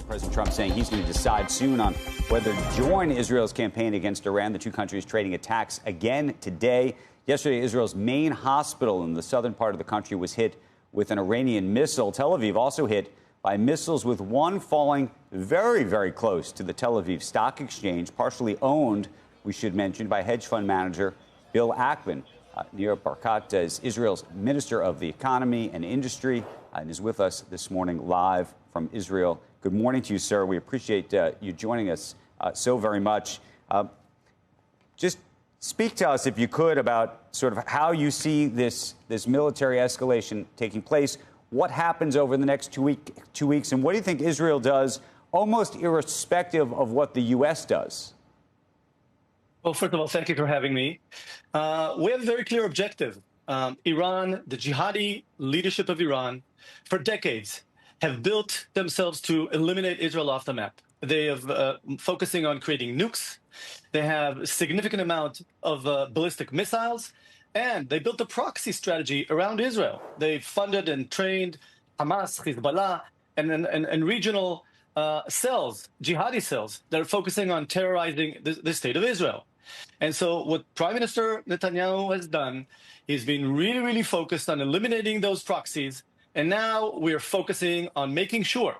President Trump saying he's going to decide soon on whether to join Israel's campaign against Iran. The two countries trading attacks again today. Yesterday, Israel's main hospital in the southern part of the country was hit with an Iranian missile. Tel Aviv also hit by missiles, with one falling very, very close to the Tel Aviv Stock Exchange, partially owned, we should mention, by hedge fund manager Bill Ackman. Nir Barkat is Israel's Minister of the Economy and Industry and is with us this morning live from Israel. Good morning to you, sir. We appreciate you joining us so very much. Just speak to us, if you could, about sort of how you see this military escalation taking place. What happens over the next 2 weeks, and what do you think Israel does, almost irrespective of what the U.S. does? Well, first of all, thank you for having me. We have a very clear objective. Iran, the jihadi leadership of Iran, for decades, have built themselves to eliminate Israel off the map. They have focusing on creating nukes. They have a significant amount of ballistic missiles, and they built a proxy strategy around Israel. They funded and trained Hamas, Hezbollah, and regional cells, jihadi cells, that are focusing on terrorizing the state of Israel. And so what Prime Minister Netanyahu has done, he's been really, really focused on eliminating those proxies. And now we're focusing on making sure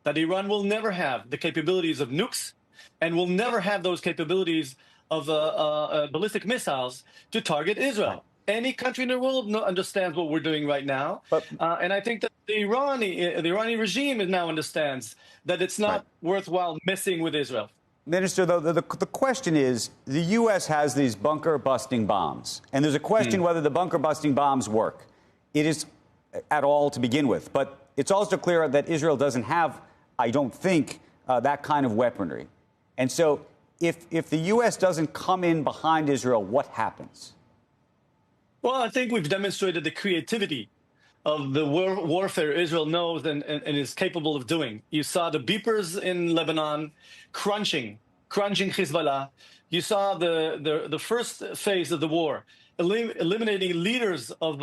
that Iran will never have the capabilities of nukes and will never have those capabilities of ballistic missiles to target Israel. Any country in the world understands what we're doing right now. And I think that the Iranian regime now understands that it's not worthwhile messing with Israel. Minister, though, the question is, the U.S. has these bunker-busting bombs, and there's a question whether the bunker-busting bombs work. It is at all to begin with, but it's also clear that Israel doesn't have, I don't think, that kind of weaponry. And so if the U.S. doesn't come in behind Israel, what happens? Well, I think we've demonstrated the creativity of the warfare Israel knows and is capable of doing. You saw the beepers in Lebanon crunching Hezbollah. You saw the first phase of the war, eliminating leaders of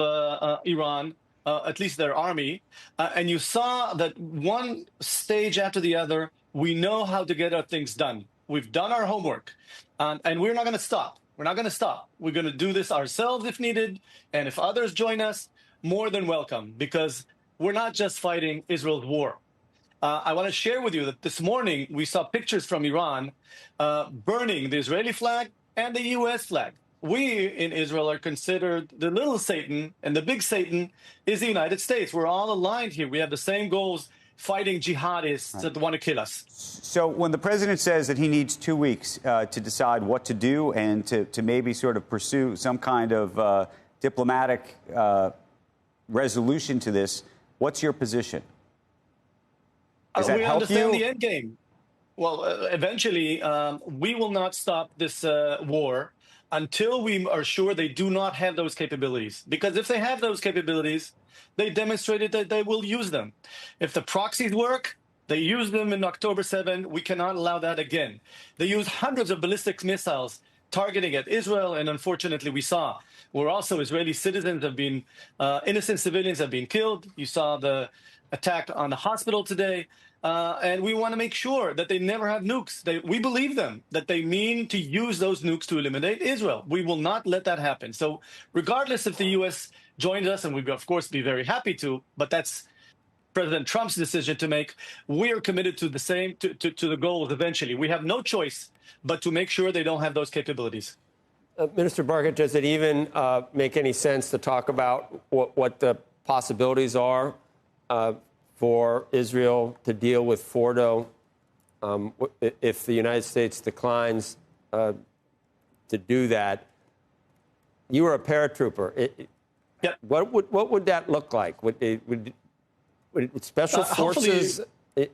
Iran, at least their army. And you saw that one stage after the other, we know how to get our things done. We've done our homework, and we're not going to stop. We're not going to stop. We're going to do this ourselves if needed. And if others join us, more than welcome, because we're not just fighting Israel's war. I want to share with you that this morning we saw pictures from Iran burning the Israeli flag and the U.S. flag. We in Israel are considered the little Satan, and the big Satan is the United States. We're all aligned here. We have the same goals, fighting jihadists that want to kill us. So when the president says that he needs 2 weeks to decide what to do and to maybe sort of pursue some kind of diplomatic resolution to this, what's your position? Does that we help understand you? The end game. Well, eventually, we will not stop this war until we are sure they do not have those capabilities. Because if they have those capabilities, they demonstrated that they will use them. If the proxies work, they used them in October 7. We cannot allow that again. They used hundreds of ballistic missiles targeting at Israel, and unfortunately we saw where also Israeli citizens have been, innocent civilians have been killed. You saw the attack on the hospital today, and we want to make sure that they never have nukes. We believe them, that they mean to use those nukes to eliminate Israel. We will not let that happen. So regardless if the U.S. joins us, and we'd of course be very happy to, but that's President Trump's decision to make, we are committed to the same, to the goals eventually. We have no choice but to make sure they don't have those capabilities. Minister Barkat, does it even make any sense to talk about what the possibilities are for Israel to deal with Fordo if the United States declines to do that? You were a paratrooper. Yep. What would that look like? Would special forces,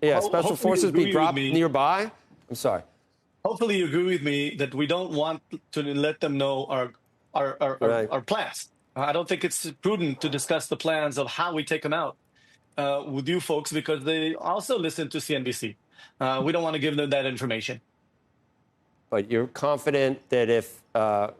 special forces be dropped nearby? I'm sorry. Hopefully you agree with me that we don't want to let them know our plans. I don't think it's prudent to discuss the plans of how we take them out with you folks, because they also listen to CNBC. We don't want to give them that information. But you're confident that if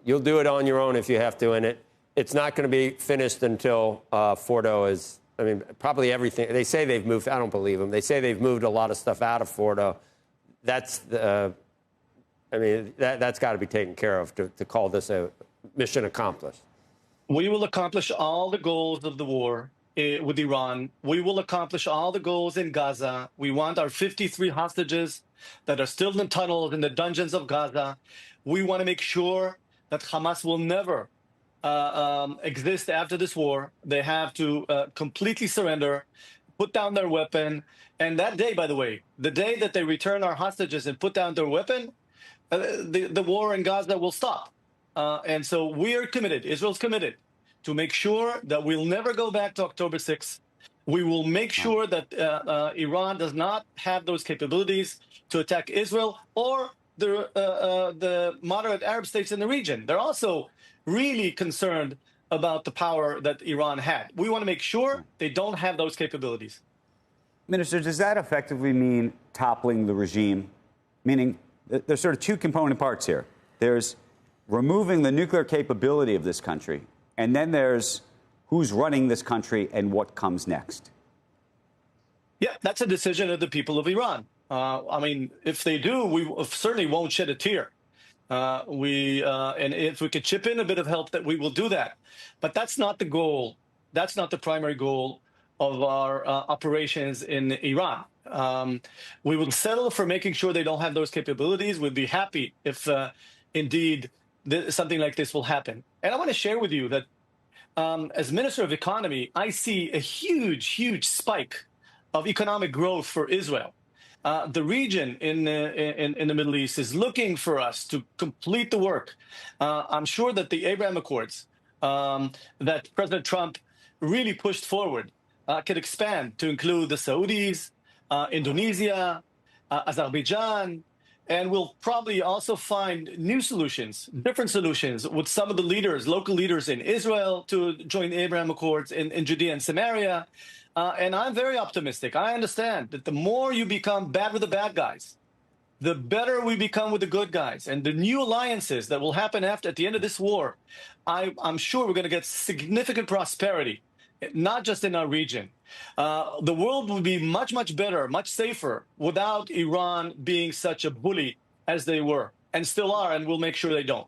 you'll do it on your own if you have to, and it's not going to be finished until Fordo is I mean, probably everything. They say they've moved. I don't believe them. They say they've moved a lot of stuff out of Fordo. That's that's got to be taken care of to call this a mission accomplished. We will accomplish all the goals of the war with Iran. We will accomplish all the goals in Gaza. We want our 53 hostages that are still in the tunnels, in the dungeons of Gaza. We want to make sure that Hamas will never exist after this war. They have to completely surrender, put down their weapon. And that day, by the way, the day that they return our hostages and put down their weapon, the war in Gaza will stop. And so we are committed, Israel's committed, to make sure that we'll never go back to October 6th. We will make sure that Iran does not have those capabilities to attack Israel or the moderate Arab states in the region. They're also really concerned about the power that Iran had. We want to make sure they don't have those capabilities. Minister, does that effectively mean toppling the regime? Meaning there's sort of two component parts here. There's removing the nuclear capability of this country, and then there's who's running this country and what comes next. Yeah, that's a decision of the people of Iran. I mean, if they do, we certainly won't shed a tear. And if we could chip in a bit of help, that we will do that. But that's not the goal. That's not the primary goal of our operations in Iran. We will settle for making sure they don't have those capabilities. We'd be happy if indeed something like this will happen. And I want to share with you that as Minister of Economy, I see a huge, huge spike of economic growth for Israel. The region in the Middle East is looking for us to complete the work. I'm sure that the Abraham Accords that President Trump really pushed forward could expand to include the Saudis, Indonesia, Azerbaijan, and we'll probably also find new solutions, different solutions with some of the leaders, local leaders in Israel to join the Abraham Accords in Judea and Samaria. And I'm very optimistic. I understand that the more you become bad with the bad guys, the better we become with the good guys. And the new alliances that will happen at the end of this war, I'm sure we're going to get significant prosperity, not just in our region. The world would be much, much better, much safer without Iran being such a bully as they were and still are, and we'll make sure they don't.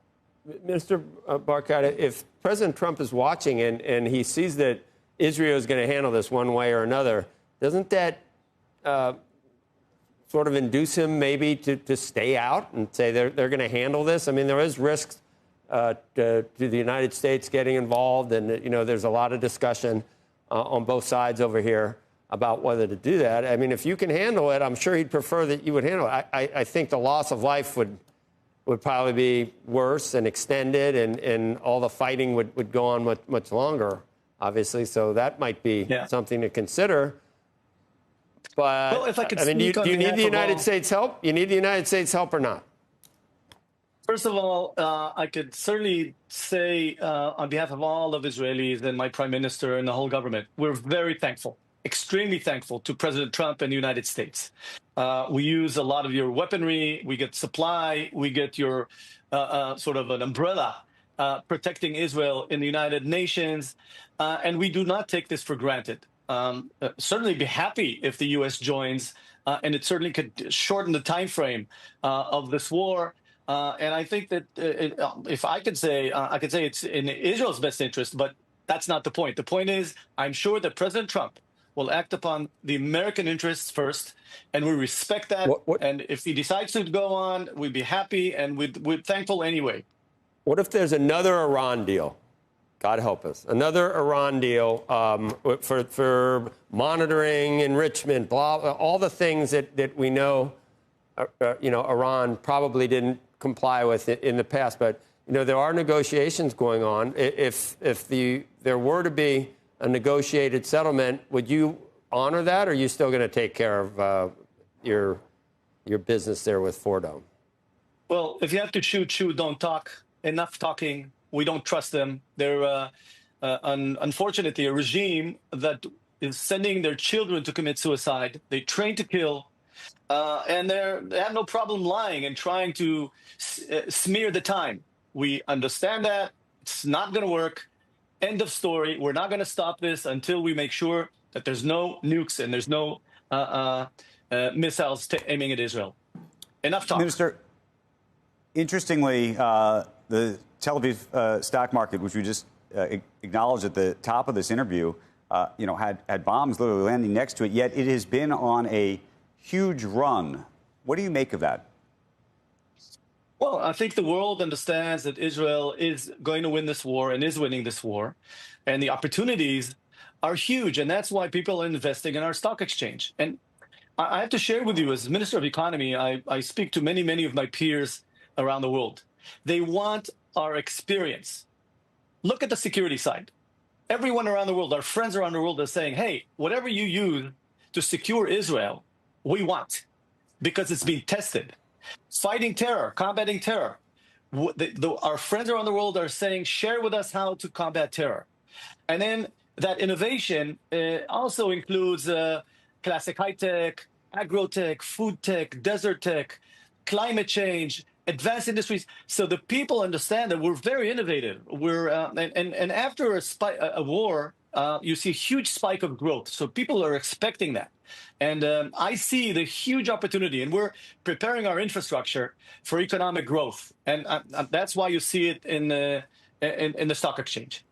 Mr. Barkat, if President Trump is watching and he sees that Israel is going to handle this one way or another, doesn't that sort of induce him maybe to stay out and say they're going to handle this? I mean, there is risks to the United States getting involved, and there's a lot of discussion on both sides over here about whether to do that. I mean, if you can handle it, I'm sure he'd prefer that you would handle it. I think the loss of life would probably be worse and extended, and all the fighting would go on much longer, obviously. So that might be something to consider. But well, if I could do you need the United States help? You need the United States help or not? First of all, I could certainly say on behalf of all of Israelis and my prime minister and the whole government, we're very thankful, extremely thankful to President Trump and the United States. We use a lot of your weaponry. We get supply. We get your sort of an umbrella protecting Israel in the United Nations. And we do not take this for granted. Certainly be happy if the U.S. joins, and it certainly could shorten the time frame of this war. And I think that if I could say, it's in Israel's best interest, but that's not the point. The point is, I'm sure that President Trump will act upon the American interests first, and we respect that. And if he decides to go on, we'd be happy, and we're thankful anyway. What if there's another Iran deal? God help us. Another Iran deal for monitoring, enrichment, all the things that we know, Iran probably didn't comply with it in the past. But, there are negotiations going on. If there were to be a negotiated settlement, would you honor that, or are you still going to take care of your business there with Fordo? Well, if you have to shoot, don't talk. Enough talking. We don't trust them. They're, unfortunately, a regime that is sending their children to commit suicide. They train to kill, and they have no problem lying and trying to smear the time. We understand that. It's not going to work. End of story. We're not going to stop this until we make sure that there's no nukes and there's no missiles aiming at Israel. Enough talk. Minister, interestingly, the Tel Aviv stock market, which we just acknowledged at the top of this interview, had bombs literally landing next to it, yet it has been on a huge run. What do you make of that? Well, I think the world understands that Israel is going to win this war and is winning this war, and the opportunities are huge, and that's why people are investing in our stock exchange. And I have to share with you, as Minister of Economy, I speak to many of my peers around the world. They want our experience. Look at the security side. Everyone around the world, our friends around the world are saying, hey, whatever you use to secure Israel, we want, because it's being tested. Fighting terror, combating terror. Our friends around the world are saying, share with us how to combat terror. And then that innovation also includes classic high-tech, agro-tech, food tech, desert tech, climate change, advanced industries. So the people understand that we're very innovative. And after a war, you see a huge spike of growth. So people are expecting that. And I see the huge opportunity, and we're preparing our infrastructure for economic growth. And that's why you see it in the stock exchange.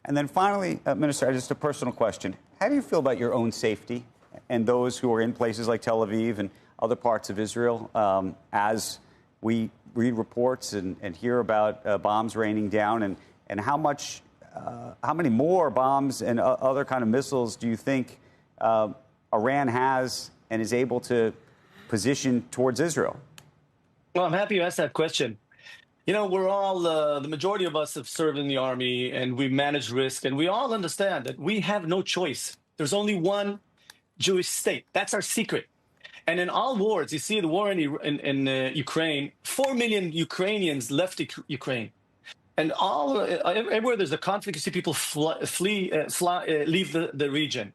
And then finally, Minister, just a personal question. How do you feel about your own safety and those who are in places like Tel Aviv and other parts of Israel as we read reports and hear about bombs raining down? And how many more bombs and other kind of missiles do you think Iran has and is able to position towards Israel? Well, I'm happy you asked that question. You know, we're all, the majority of us have served in the army and we manage risk, and we all understand that we have no choice. There's only one Jewish state. That's our secret. And in all wars, you see the war in Ukraine, 4 million Ukrainians left Ukraine. And everywhere there's a conflict, you see people leave the region.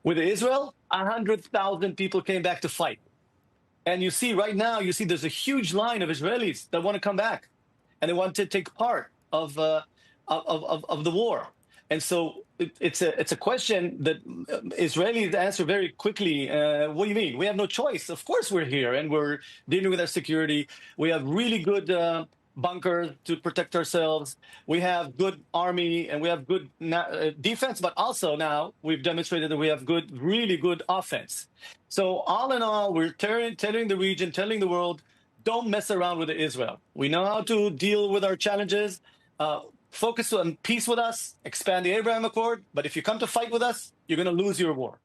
With Israel, 100,000 people came back to fight. And you see right now, there's a huge line of Israelis that want to come back, and they want to take part of the war. And so it's a question that Israelis answer very quickly. What do you mean? We have no choice. Of course we're here, and we're dealing with our security. We have really good bunkers to protect ourselves. We have good army, and we have good defense, but also now we've demonstrated that we have really good offense. So all in all, we're telling the region, telling the world, don't mess around with Israel. We know how to deal with our challenges. Focus on peace with us, expand the Abraham Accord. But if you come to fight with us, you're going to lose your war.